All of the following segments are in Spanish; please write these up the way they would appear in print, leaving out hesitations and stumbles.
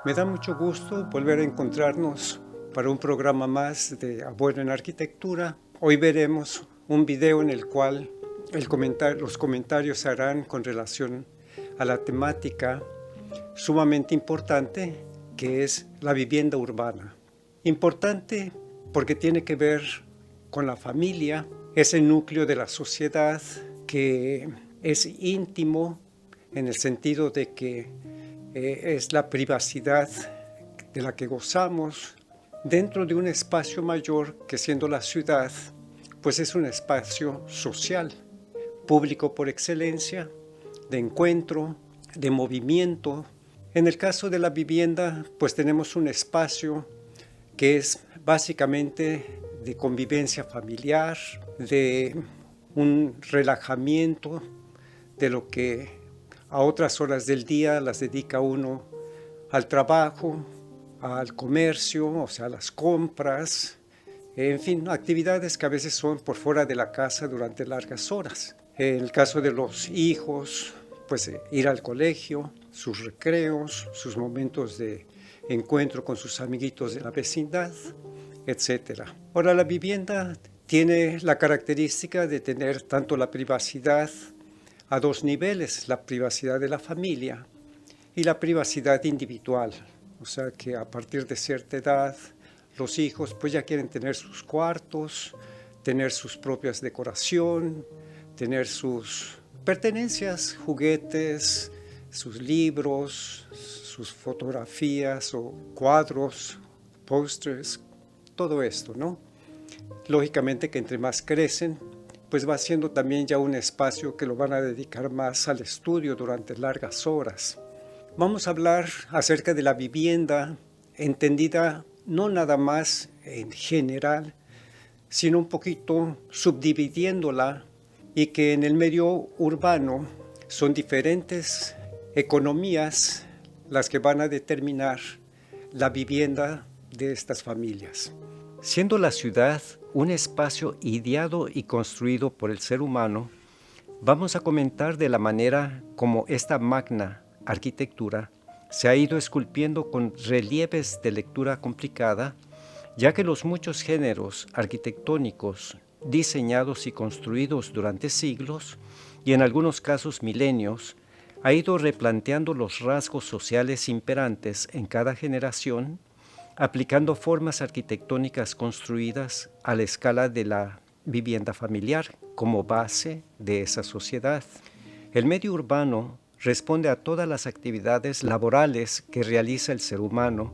Me da mucho gusto volver a encontrarnos para un programa más de Abuelo en Arquitectura. Hoy veremos un video en el cual los comentarios se harán con relación a la temática sumamente importante que es la vivienda urbana. Importante porque tiene que ver con la familia, ese núcleo de la sociedad que es íntimo en el sentido de que es la privacidad de la que gozamos dentro de un espacio mayor que, siendo la ciudad, pues es un espacio social, público por excelencia, de encuentro, de movimiento. En el caso de la vivienda, pues tenemos un espacio que es básicamente de convivencia familiar, de un relajamiento de lo que a otras horas del día las dedica uno al trabajo, al comercio, o sea, a las compras, en fin, actividades que a veces son por fuera de la casa durante largas horas. En el caso de los hijos, pues ir al colegio, sus recreos, sus momentos de encuentro con sus amiguitos de la vecindad, etc. Ahora, la vivienda tiene la característica de tener tanto la privacidad a dos niveles, la privacidad de la familia y la privacidad individual. O sea que a partir de cierta edad, los hijos pues ya quieren tener sus cuartos, tener sus propias decoración, tener sus pertenencias, juguetes, sus libros, sus fotografías o cuadros, pósters, todo esto, ¿no? Lógicamente que entre más crecen, pues va siendo también ya un espacio que lo van a dedicar más al estudio durante largas horas. Vamos a hablar acerca de la vivienda, entendida no nada más en general, sino un poquito subdividiéndola, y que en el medio urbano son diferentes economías las que van a determinar la vivienda de estas familias. Siendo la ciudad un espacio ideado y construido por el ser humano, vamos a comentar de la manera como esta magna arquitectura se ha ido esculpiendo con relieves de lectura complicada, ya que los muchos géneros arquitectónicos diseñados y construidos durante siglos, y en algunos casos milenios, ha ido replanteando los rasgos sociales imperantes en cada generación, aplicando formas arquitectónicas construidas a la escala de la vivienda familiar como base de esa sociedad. El medio urbano responde a todas las actividades laborales que realiza el ser humano,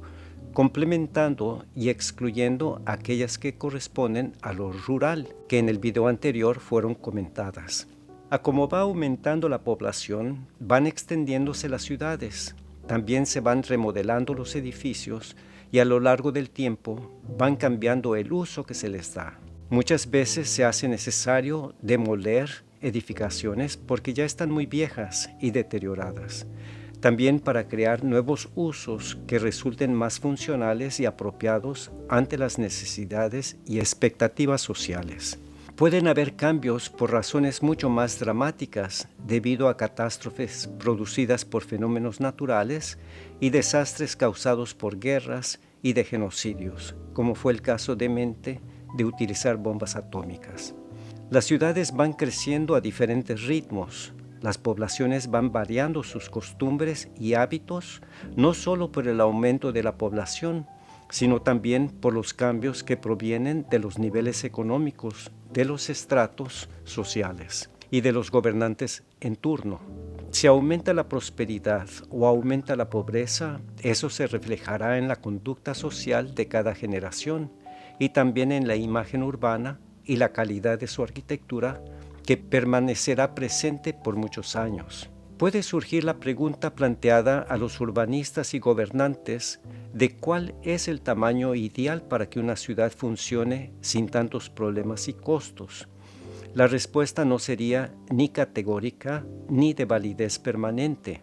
complementando y excluyendo aquellas que corresponden a lo rural, que en el video anterior fueron comentadas. A como va aumentando la población, van extendiéndose las ciudades, también se van remodelando los edificios y a lo largo del tiempo van cambiando el uso que se les da. Muchas veces se hace necesario demoler edificaciones porque ya están muy viejas y deterioradas. También para crear nuevos usos que resulten más funcionales y apropiados ante las necesidades y expectativas sociales. Pueden haber cambios por razones mucho más dramáticas debido a catástrofes producidas por fenómenos naturales y desastres causados por guerras y de genocidios, como fue el caso demente de utilizar bombas atómicas. Las ciudades van creciendo a diferentes ritmos. Las poblaciones van variando sus costumbres y hábitos, no solo por el aumento de la población, sino también por los cambios que provienen de los niveles económicos, de los estratos sociales y de los gobernantes en turno. Si aumenta la prosperidad o aumenta la pobreza, eso se reflejará en la conducta social de cada generación y también en la imagen urbana y la calidad de su arquitectura, que permanecerá presente por muchos años. Puede surgir la pregunta planteada a los urbanistas y gobernantes de cuál es el tamaño ideal para que una ciudad funcione sin tantos problemas y costos. La respuesta no sería ni categórica ni de validez permanente.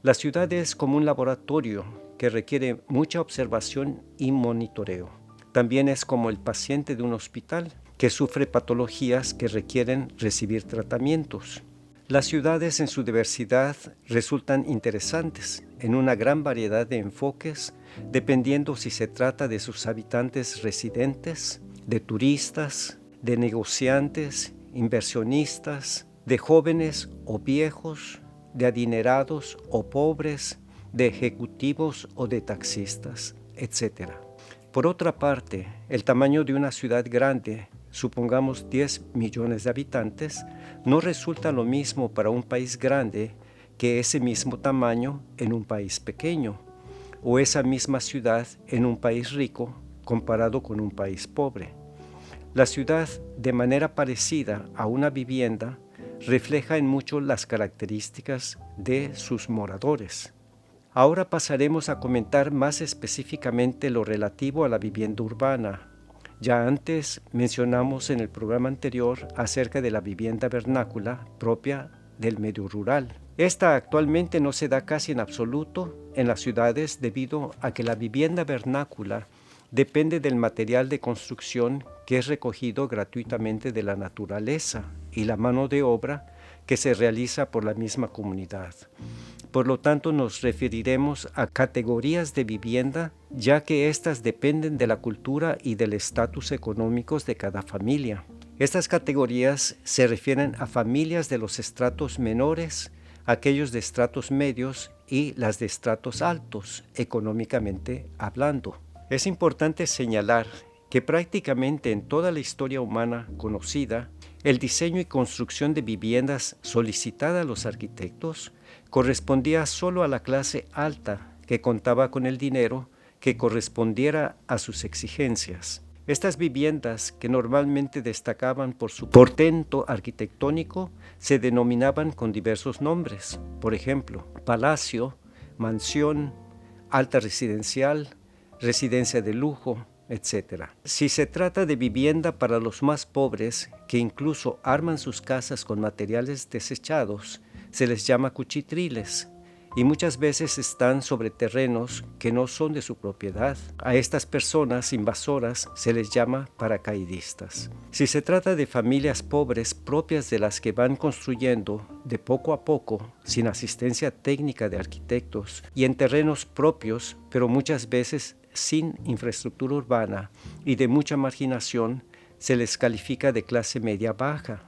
La ciudad es como un laboratorio que requiere mucha observación y monitoreo. También es como el paciente de un hospital que sufre patologías que requieren recibir tratamientos. Las ciudades en su diversidad resultan interesantes en una gran variedad de enfoques, dependiendo si se trata de sus habitantes residentes, de turistas, de negociantes, inversionistas, de jóvenes o viejos, de adinerados o pobres, de ejecutivos o de taxistas, etc. Por otra parte, el tamaño de una ciudad grande, supongamos 10 millones de habitantes, no resulta lo mismo para un país grande que ese mismo tamaño en un país pequeño, o esa misma ciudad en un país rico comparado con un país pobre. La ciudad, de manera parecida a una vivienda, refleja en mucho las características de sus moradores. Ahora pasaremos a comentar más específicamente lo relativo a la vivienda urbana. Ya antes mencionamos en el programa anterior acerca de la vivienda vernácula propia del medio rural. Esta actualmente no se da casi en absoluto en las ciudades debido a que la vivienda vernácula depende del material de construcción que es recogido gratuitamente de la naturaleza y la mano de obra que se realiza por la misma comunidad. Por lo tanto, nos referiremos a categorías de vivienda, ya que éstas dependen de la cultura y del estatus económicos de cada familia. Estas categorías se refieren a familias de los estratos menores, aquellos de estratos medios y las de estratos altos, económicamente hablando. Es importante señalar que prácticamente en toda la historia humana conocida, el diseño y construcción de viviendas solicitada a los arquitectos correspondía solo a la clase alta que contaba con el dinero que correspondiera a sus exigencias. Estas viviendas, que normalmente destacaban por su portento arquitectónico, se denominaban con diversos nombres, por ejemplo, palacio, mansión, alta residencial, residencia de lujo, etc. Si se trata de vivienda para los más pobres, que incluso arman sus casas con materiales desechados, se les llama cuchitriles, y muchas veces están sobre terrenos que no son de su propiedad. A estas personas invasoras se les llama paracaidistas. Si se trata de familias pobres propias de las que van construyendo de poco a poco, sin asistencia técnica de arquitectos, y en terrenos propios, pero muchas veces sin infraestructura urbana y de mucha marginación, se les califica de clase media baja,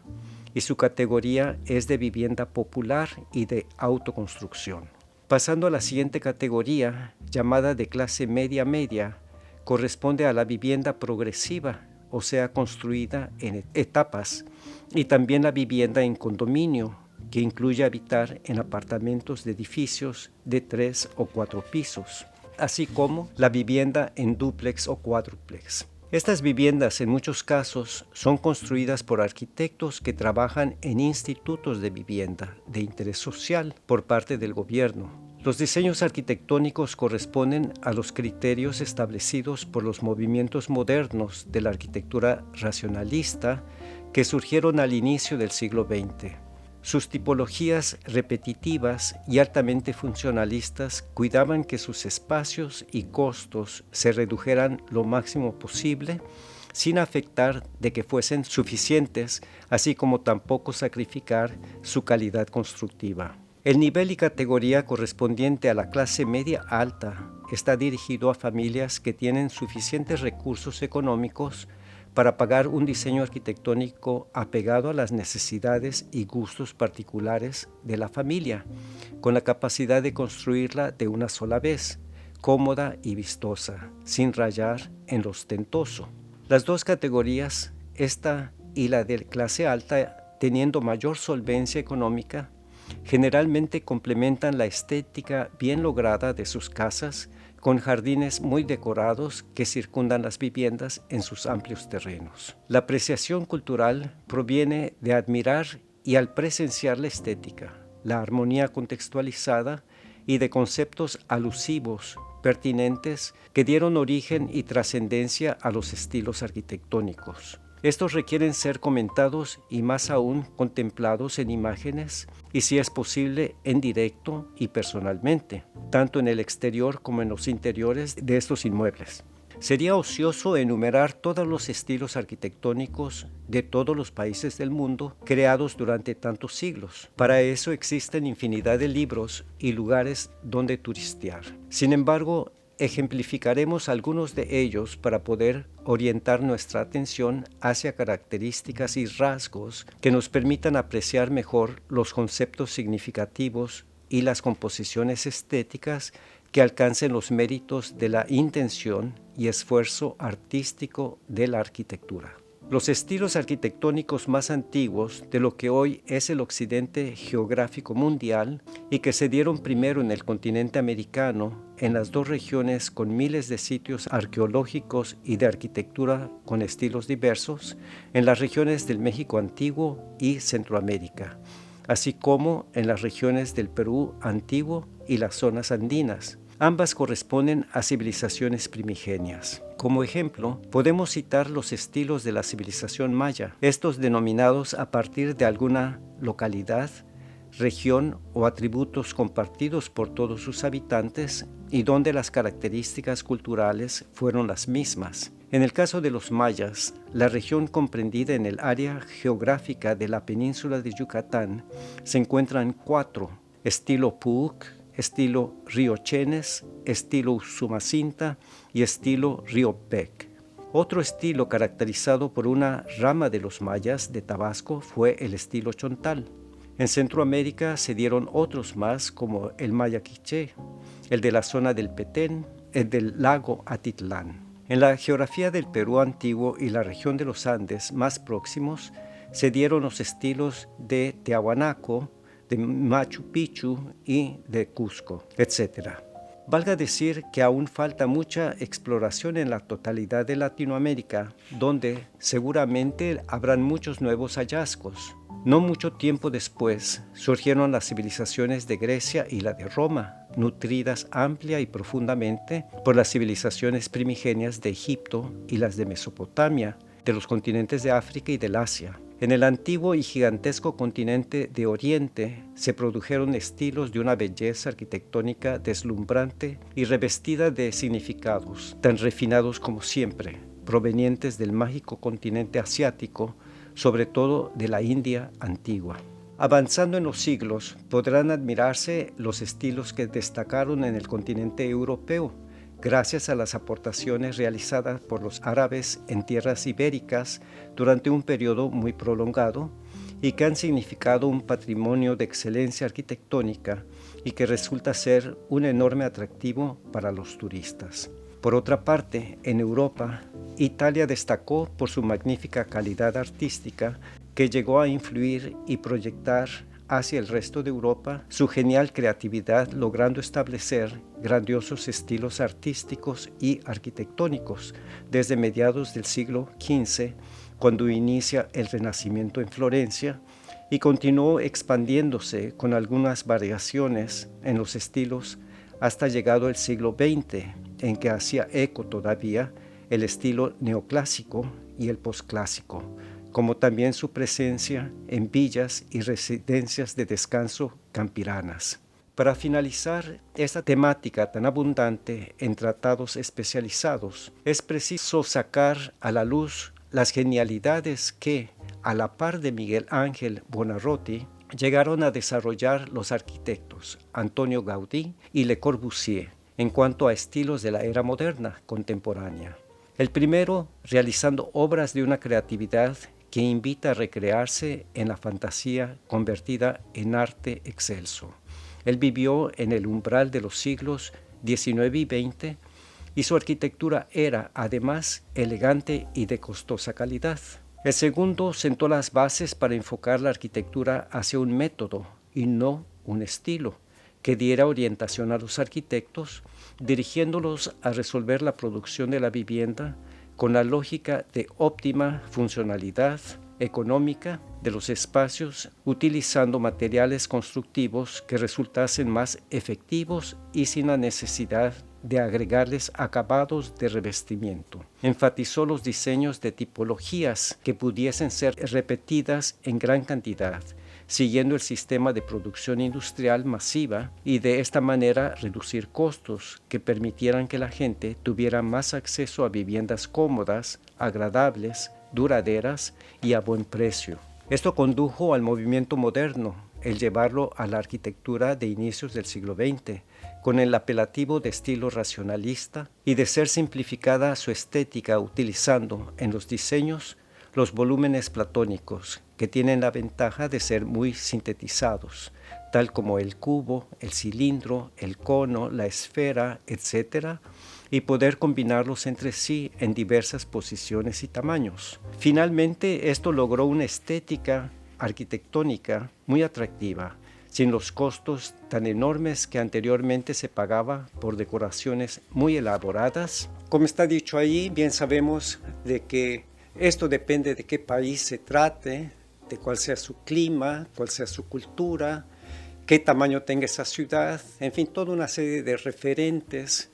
y su categoría es de vivienda popular y de autoconstrucción. Pasando a la siguiente categoría, llamada de clase media-media, corresponde a la vivienda progresiva, o sea, construida en etapas, y también la vivienda en condominio, que incluye habitar en apartamentos de edificios de 3 o 4 pisos, así como la vivienda en dúplex o cuádruplex. Estas viviendas en muchos casos son construidas por arquitectos que trabajan en institutos de vivienda de interés social por parte del gobierno. Los diseños arquitectónicos corresponden a los criterios establecidos por los movimientos modernos de la arquitectura racionalista que surgieron al inicio del siglo XX. Sus tipologías repetitivas y altamente funcionalistas cuidaban que sus espacios y costos se redujeran lo máximo posible, sin afectar de que fuesen suficientes, así como tampoco sacrificar su calidad constructiva. El nivel y categoría correspondiente a la clase media alta está dirigido a familias que tienen suficientes recursos económicos para pagar un diseño arquitectónico apegado a las necesidades y gustos particulares de la familia, con la capacidad de construirla de una sola vez, cómoda y vistosa, sin rayar en lo ostentoso. Las dos categorías, esta y la de clase alta, teniendo mayor solvencia económica, generalmente complementan la estética bien lograda de sus casas con jardines muy decorados que circundan las viviendas en sus amplios terrenos. La apreciación cultural proviene de admirar y al presenciar la estética, la armonía contextualizada y de conceptos alusivos, pertinentes, que dieron origen y trascendencia a los estilos arquitectónicos. Estos requieren ser comentados y más aún contemplados en imágenes y, si es posible, en directo y personalmente, tanto en el exterior como en los interiores de estos inmuebles. Sería ocioso enumerar todos los estilos arquitectónicos de todos los países del mundo creados durante tantos siglos. Para eso existen infinidad de libros y lugares donde turistear. Sin embargo, ejemplificaremos algunos de ellos para poder orientar nuestra atención hacia características y rasgos que nos permitan apreciar mejor los conceptos significativos y las composiciones estéticas que alcancen los méritos de la intención y esfuerzo artístico de la arquitectura. Los estilos arquitectónicos más antiguos de lo que hoy es el occidente geográfico mundial y que se dieron primero en el continente americano, en las dos regiones con miles de sitios arqueológicos y de arquitectura con estilos diversos, en las regiones del México antiguo y Centroamérica, así como en las regiones del Perú antiguo y las zonas andinas. Ambas corresponden a civilizaciones primigenias. Como ejemplo, podemos citar los estilos de la civilización maya, estos denominados a partir de alguna localidad, región o atributos compartidos por todos sus habitantes y donde las características culturales fueron las mismas. En el caso de los mayas, la región comprendida en el área geográfica de la península de Yucatán se encuentran 4: estilo Puuc, estilo Río Chenes, estilo Usumacinta y estilo Río Pec. Otro estilo caracterizado por una rama de los mayas de Tabasco fue el estilo Chontal. En Centroamérica se dieron otros más como el maya quiché, el de la zona del Petén, el del lago Atitlán. En la geografía del Perú antiguo y la región de los Andes más próximos se dieron los estilos de Tiahuanaco, de Machu Picchu y de Cusco, etc. Valga decir que aún falta mucha exploración en la totalidad de Latinoamérica, donde seguramente habrán muchos nuevos hallazgos. No mucho tiempo después surgieron las civilizaciones de Grecia y la de Roma, nutridas amplia y profundamente por las civilizaciones primigenias de Egipto y las de Mesopotamia, de los continentes de África y del Asia. En el antiguo y gigantesco continente de Oriente se produjeron estilos de una belleza arquitectónica deslumbrante y revestida de significados tan refinados como siempre, provenientes del mágico continente asiático, sobre todo de la India antigua. Avanzando en los siglos, podrán admirarse los estilos que destacaron en el continente europeo, gracias a las aportaciones realizadas por los árabes en tierras ibéricas durante un periodo muy prolongado y que han significado un patrimonio de excelencia arquitectónica y que resulta ser un enorme atractivo para los turistas. Por otra parte, en Europa, Italia destacó por su magnífica calidad artística que llegó a influir y proyectar hacia el resto de Europa su genial creatividad, logrando establecer grandiosos estilos artísticos y arquitectónicos desde mediados del siglo XV, cuando inicia el Renacimiento en Florencia, y continuó expandiéndose con algunas variaciones en los estilos hasta llegado el siglo XX, en que hacía eco todavía el estilo neoclásico y el posclásico, como también su presencia en villas y residencias de descanso campiranas. Para finalizar esta temática tan abundante en tratados especializados, es preciso sacar a la luz las genialidades que, a la par de Miguel Ángel Buonarroti, llegaron a desarrollar los arquitectos Antonio Gaudí y Le Corbusier en cuanto a estilos de la era moderna contemporánea. El primero realizando obras de una creatividad que invita a recrearse en la fantasía convertida en arte excelso. Él vivió en el umbral de los siglos XIX y XX y su arquitectura era, además, elegante y de costosa calidad. El segundo sentó las bases para enfocar la arquitectura hacia un método y no un estilo, que diera orientación a los arquitectos, dirigiéndolos a resolver la producción de la vivienda con la lógica de óptima funcionalidad económica de los espacios, utilizando materiales constructivos que resultasen más efectivos y sin la necesidad de agregarles acabados de revestimiento. Enfatizó los diseños de tipologías que pudiesen ser repetidas en gran cantidad, siguiendo el sistema de producción industrial masiva y de esta manera reducir costos que permitieran que la gente tuviera más acceso a viviendas cómodas, agradables, duraderas y a buen precio. Esto condujo al movimiento moderno, el llevarlo a la arquitectura de inicios del siglo XX, con el apelativo de estilo racionalista y de ser simplificada su estética utilizando en los diseños los volúmenes platónicos, que tienen la ventaja de ser muy sintetizados, tal como el cubo, el cilindro, el cono, la esfera, etc., y poder combinarlos entre sí en diversas posiciones y tamaños. Finalmente, esto logró una estética arquitectónica muy atractiva, sin los costos tan enormes que anteriormente se pagaba por decoraciones muy elaboradas. Como está dicho ahí, bien sabemos de que esto depende de qué país se trate, de cuál sea su clima, cuál sea su cultura, qué tamaño tenga esa ciudad, en fin, toda una serie de referentes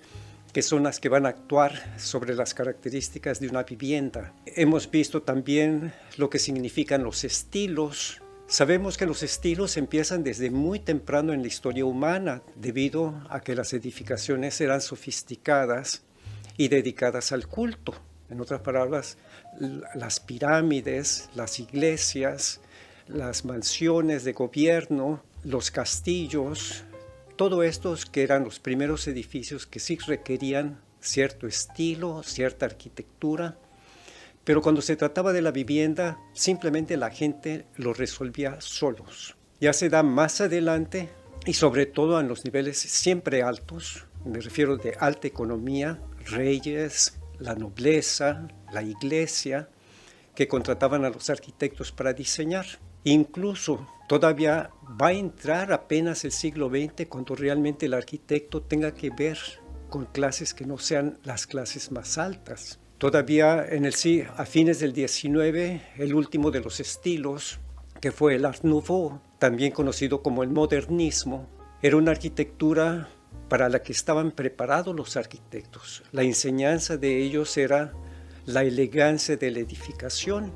que son las que van a actuar sobre las características de una vivienda. Hemos visto también lo que significan los estilos. Sabemos que los estilos empiezan desde muy temprano en la historia humana, debido a que las edificaciones eran sofisticadas y dedicadas al culto. En otras palabras, las pirámides, las iglesias, las mansiones de gobierno, los castillos, todo estos que eran los primeros edificios que sí requerían cierto estilo, cierta arquitectura, pero cuando se trataba de la vivienda, simplemente la gente lo resolvía solos. Ya se da más adelante, y sobre todo en los niveles siempre altos, me refiero de alta economía, reyes, la nobleza, la iglesia, que contrataban a los arquitectos para diseñar. Incluso todavía va a entrar apenas el siglo XX cuando realmente el arquitecto tenga que ver con clases que no sean las clases más altas. Todavía a fines del XIX, el último de los estilos, que fue el Art Nouveau, también conocido como el modernismo, era una arquitectura para la que estaban preparados los arquitectos. La enseñanza de ellos era la elegancia de la edificación.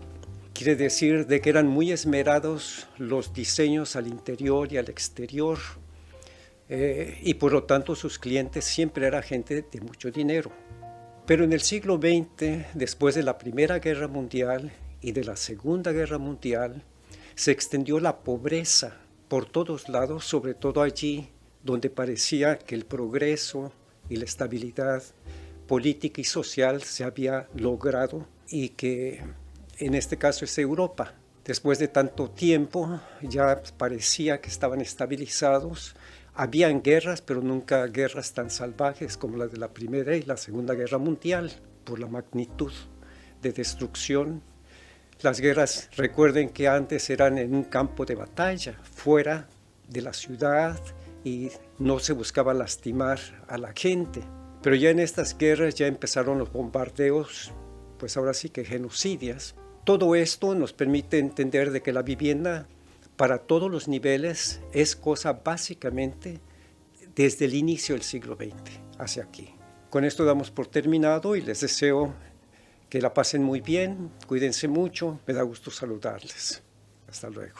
Quiere decir de que eran muy esmerados los diseños al interior y al exterior, y por lo tanto sus clientes siempre eran gente de mucho dinero. Pero en el siglo XX, después de la Primera Guerra Mundial y de la Segunda Guerra Mundial, se extendió la pobreza por todos lados, sobre todo allí donde parecía que el progreso y la estabilidad política y social se había logrado, y que en este caso es Europa. Después de tanto tiempo ya parecía que estaban estabilizados. Habían guerras, pero nunca guerras tan salvajes como las de la Primera y la Segunda Guerra Mundial, por la magnitud de destrucción. Las guerras, recuerden que antes eran en un campo de batalla, fuera de la ciudad, y no se buscaba lastimar a la gente. Pero ya en estas guerras ya empezaron los bombardeos, pues ahora sí que genocidias. Todo esto nos permite entender de que la vivienda para todos los niveles es cosa básicamente desde el inicio del siglo XX hacia aquí. Con esto damos por terminado y les deseo que la pasen muy bien, cuídense mucho, me da gusto saludarles. Hasta luego.